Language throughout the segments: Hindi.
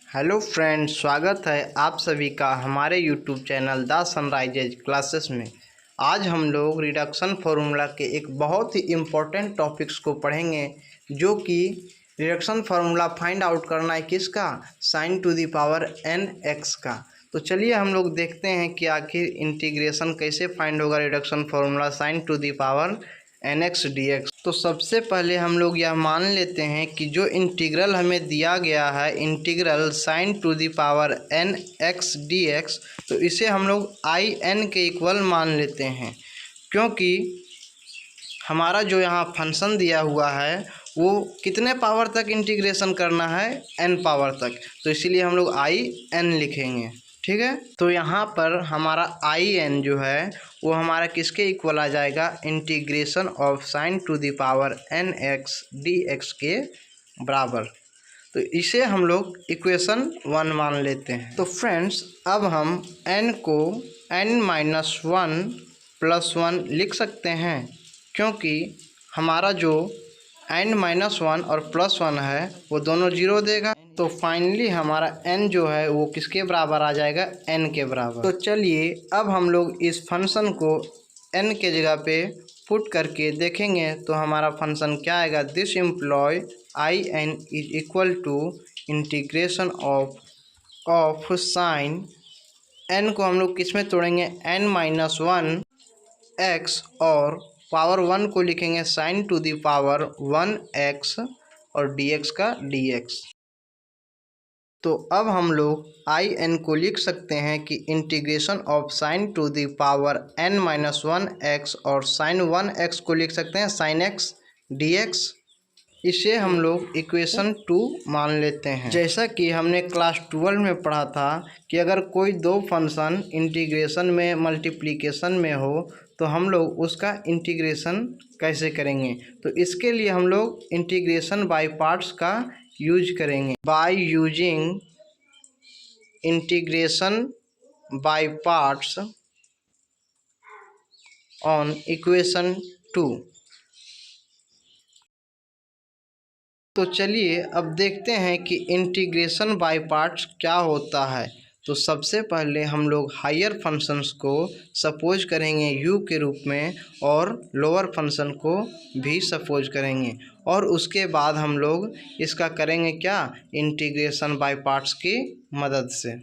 हेलो फ्रेंड्स, स्वागत है आप सभी का हमारे YouTube channel the sunrises classes में। आज हम लोग रिडक्शन फार्मूला के एक बहुत ही इम्पोर्टेंट टॉपिक्स को पढ़ेंगे, जो कि रिडक्शन फार्मूला फाइंड आउट करना है किसका, sine to the power n x का। तो चलिए हम लोग देखते हैं कि आखिर इंटीग्रेशन कैसे फाइंड होगा reduction formula sine to the power n x d x. तो सबसे पहले हम लोग यह मान लेते हैं कि जो इंटीग्रल हमें दिया गया है, integral sine to the power n x d x, तो इसे हम लोग आई एन के इक्वल मान लेते हैं, क्योंकि हमारा जो यहाँ फंक्शन दिया हुआ है वो कितने पावर तक इंटीग्रेशन करना है, एन पावर तक, तो इसीलिए हम लोग आई एन लिखेंगे। ठीक है, तो यहाँ पर हमारा आई एन जो है वो हमारा किसके इक्वल आ जाएगा, integration of sine to the power n x d x के बराबर। तो इसे हम लोग इक्वेशन 1 मान लेते हैं। तो फ्रेंड्स, अब हम n को n-1 + 1 लिख सकते हैं, क्योंकि हमारा जो n-1 और +1 है वो दोनों 0 देगा। तो फाइनली हमारा n जो है वो किसके बराबर आ जाएगा, n के बराबर। तो चलिए अब हम लोग इस फंक्शन को n के जगह पे पुट करके देखेंगे तो हमारा फंक्शन क्या आएगा, this implies I N is equal to integration of sine n को हम लोग किस में तोड़ेंगे, n-1 x, और पावर 1 को लिखेंगे sine to the power 1x और dx का dx। तो अब हम लोग आई एन को लिख सकते हैं कि integration of sine to the power n-1 x, और साइन 1x को लिख सकते हैं साइन x dx। इसे हम लोग इक्वेशन 2 मान लेते हैं। जैसा कि हमने क्लास 12 में पढ़ा था कि अगर कोई दो फंक्शन इंटीग्रेशन में मल्टीप्लिकेशन में हो तो हम लोग उसका इंटीग्रेशन कैसे करेंगे। तो इसके लिए हम लोग इंटीग्रेशन बाय पार्ट्स का यूज करेंगे। By using integration by parts on equation 2। तो चलिए अब देखते हैं कि इंटीग्रेशन बाय पार्ट्स क्या होता है। तो सबसे पहले हम लोग हायर फंक्शंस को सपोज करेंगे u के रूप में, और लोअर फंक्शन को भी सपोज करेंगे, और उसके बाद हम लोग इसका करेंगे क्या, इंटीग्रेशन बाय पार्ट्स की मदद से।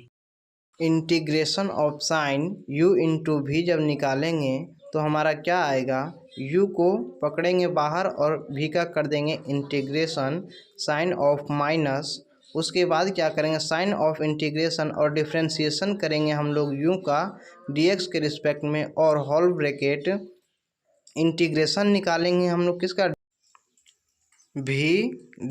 Integration of sign u into भी जब निकालेंगे तो हमारा क्या आएगा, u को पकड़ेंगे बाहर और v का कर देंगे इंटीग्रेशन साइन ऑफ माइनस, उसके बाद क्या करेंगे, साइन ऑफ इंटीग्रेशन और डिफ्रेंशिएशन करेंगे हम लोग u का dx के रिस्पेक्ट में, और होल ब्रैकेट इंटीग्रेशन निकालेंगे हम लोग किसका, v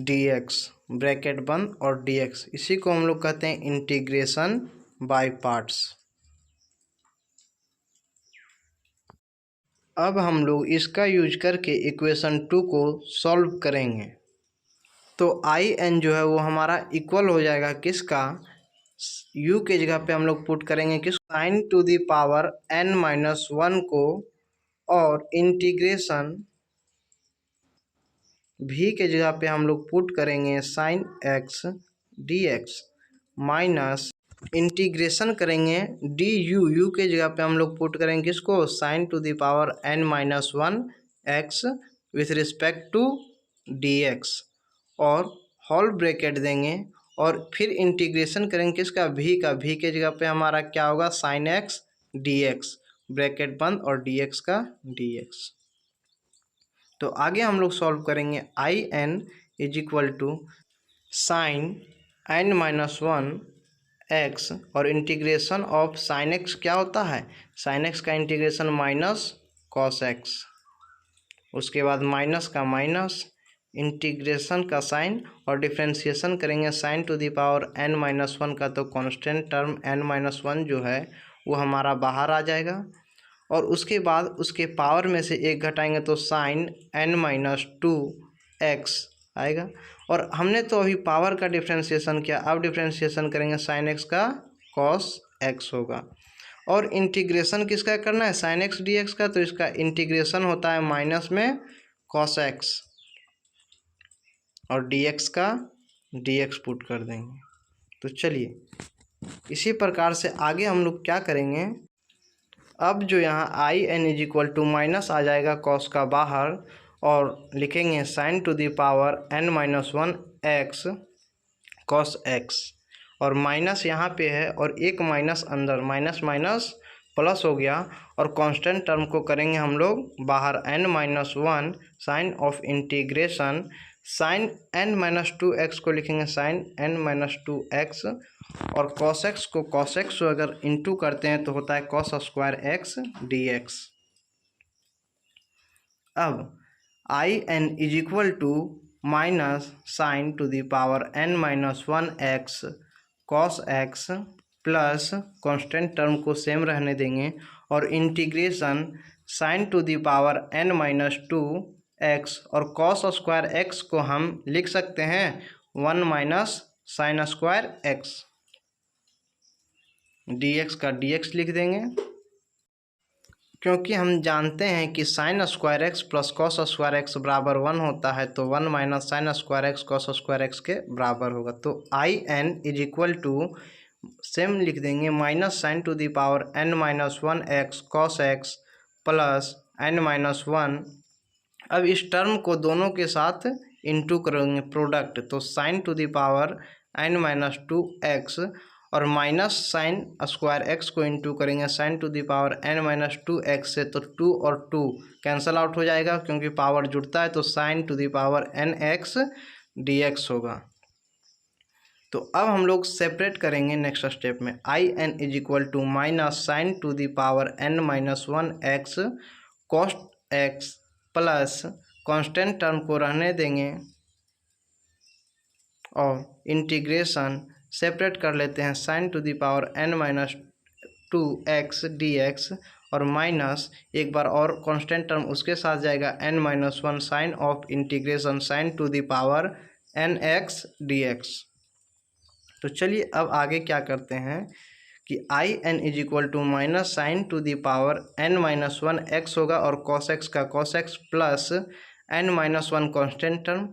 dx, ब्रैकेट बंद और dx। इसी को हम लोग कहते हैं इंटीग्रेशन बाय पार्ट्स। अब हम लोग इसका यूज करके इक्वेशन 2 को सॉल्व करेंगे। तो आई एन जो है वो हमारा इक्वल हो जाएगा किसका, u के जगह पे हम लोग पुट करेंगे किस, sign to the power n-1 को, और इंटीग्रेशन v के जगह पे हम लोग पुट करेंगे sine x dx, minus integration करेंगे du के जगह पे हम लोग पुट करेंगे किसको, sine to the power n-1 x with respect to dx, और होल ब्रैकेट देंगे, और फिर इंटीग्रेशन करेंगे किसका, v का, v के जगह पे हमारा क्या होगा, साइन x dx, ब्रैकेट बंद और dx का dx। तो आगे हम लोग सॉल्व करेंगे I N is equal to sine n-1 x, और इंटीग्रेशन ऑफ साइन x क्या होता है, साइन x का इंटीग्रेशन माइनस कॉस x, उसके बाद माइनस का माइनस, इंटीग्रेशन का साइन, और डिफ्रेंशिएशन करेंगे sine to the power n-1 का, तो कांस्टेंट टर्म n-1 जो है वो हमारा बाहर आ जाएगा, और उसके बाद उसके पावर में से एक घटाएंगे तो साइन n-2 x आएगा। और हमने तो अभी पावर का डिफ्रेंशिएशन किया, अब डिफ्रेंशिएशन करेंगे साइन x का कॉस x होगा, और इंटीग्रेशन किसका करना है, साइन x dx का, तो इसका इंटीग्रेशन होता है माइनस में कॉस x, और dx का dx पुट कर देंगे। तो चलिए इसी प्रकार से आगे हम लोग क्या करेंगे, अब जो यहाँ I N is equal to minus आ जाएगा कॉस का बाहर और लिखेंगे sine to the power n minus one x cos x, और माइनस यहाँ पे है और एक माइनस अंदर, माइनस माइनस प्लस हो गया और कांस्टेंट टर्म को करेंगे हम लोग बाहर n minus one sine of integration sine n minus two x को लिखेंगे sine n minus two x, और कॉस एक्स को कॉस एक्स अगर इंटू करते हैं तो होता है cos square x d x. अब I N is equal to minus sine to the power n minus one x cos x plus constant term को सेम रहने देंगे और integration sine to the power n minus two x, और कॉस स्क्वायर एक्स को हम लिख सकते हैं one minus sine square x, d x का डी एक्स लिख देंगे, क्योंकि हम जानते हैं कि sine square x plus cos square x बराबर वन होता है, तो one minus sine square x cos square x के बराबर होगा। तो I N is equal to same लिख देंगे minus sine to the power n minus one x cos x plus n minus one. अब इस टर्म को दोनों के साथ इंटू करेंगे प्रोडक्ट, तो sine to the power n minus two x और माइनस साइन स्क्वायर एक्स को इंटू करेंगे sine to the power n minus two x से, तो टू और टू कैंसल आउट हो जाएगा क्योंकि पावर जुड़ता है, तो sine to the power n x d x होगा। तो अब हम लोग सेपरेट करेंगे नेक्स्ट स्टेप में, I N is equal to minus sine to the power n minus one x cos x plus constant term को रहने देंगे और इंटीग्रेशन सेपरेट कर लेते हैं sine to the power n minus two x d x, और माइनस एक बार और कांस्टेंट टर्म उसके साथ जाएगा n minus one sine of integration sine to the power n x d x. तो चलिए अब आगे क्या करते हैं कि I N is equal to minus sine to the power n minus one x होगा और कॉस एक्स का cos x plus n minus one constant term.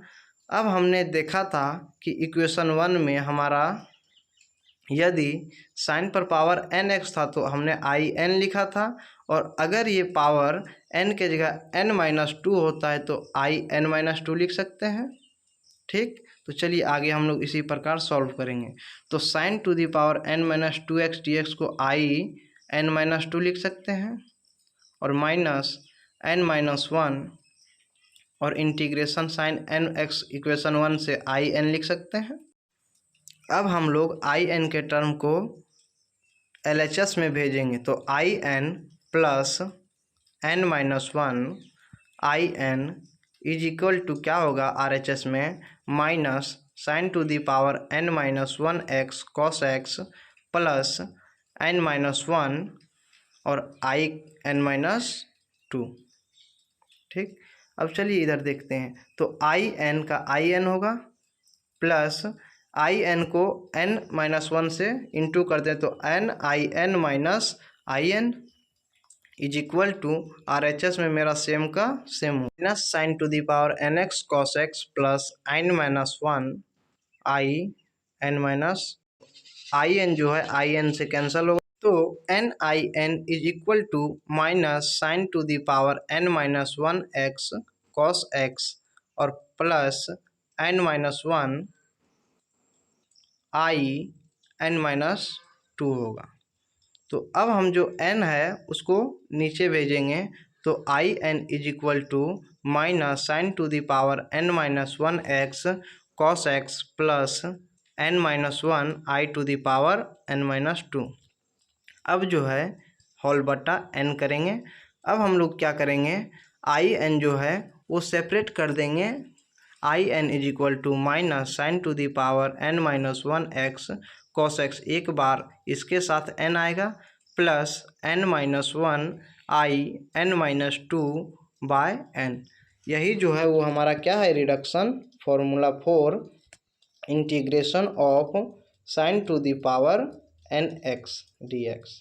अब हमने देखा था कि इक्वेशन वन में हमारा यदि साइन पर पावर n एक्स था तो हमने आई एन लिखा था, और अगर ये पावर n के जगह n माइनस टू होता है तो आई एन माइनस टू लिख सकते हैं। ठीक, तो चलिए आगे हम लोग इसी प्रकार सॉल्व करेंगे। तो sine to the power n minus two x d x को आई एन माइनस टू लिख सकते हैं और माइनस n माइनस वन और integration sine n x equation one से आई एन लिख सकते हैं। अब हम लोग आई एन के टर्म को LHS में भेजेंगे, तो I n plus n minus one I N is equal to क्या होगा RHS में minus sine to the power n minus one x cos x plus n minus one और आई एन माइनस टू। ठीक, अब चलिए इधर देखते हैं, तो आई एन का आई एन होगा प्लस आई एन को n माइनस वन से इंटू कर दें तो n I N minus I N is equal to RHS में मेरा सेम का सेम हो minus sine to the power n x cos x plus n minus one I N minus I n जो है आई एन से कैंसिल होगा, तो n I N is equal to minus sine to the power n minus one x cos x और plus n minus one I N minus two होगा। तो अब हम जो n है उसको नीचे भेजेंगे, तो I N is equal to minus sine to the power n minus one x cos x plus n minus one I to the power n minus two. अब जो है होल बटा n करेंगे। अब हम लोग क्या करेंगे, आई एन जो है वो सेपरेट कर देंगे, I N is equal to minus sine to the power n minus one x cos x, एक बार इसके साथ n आएगा plus n minus one I n minus two by n। यही जो है वो हमारा क्या है, reduction formula for integration of sine to the power n x d x.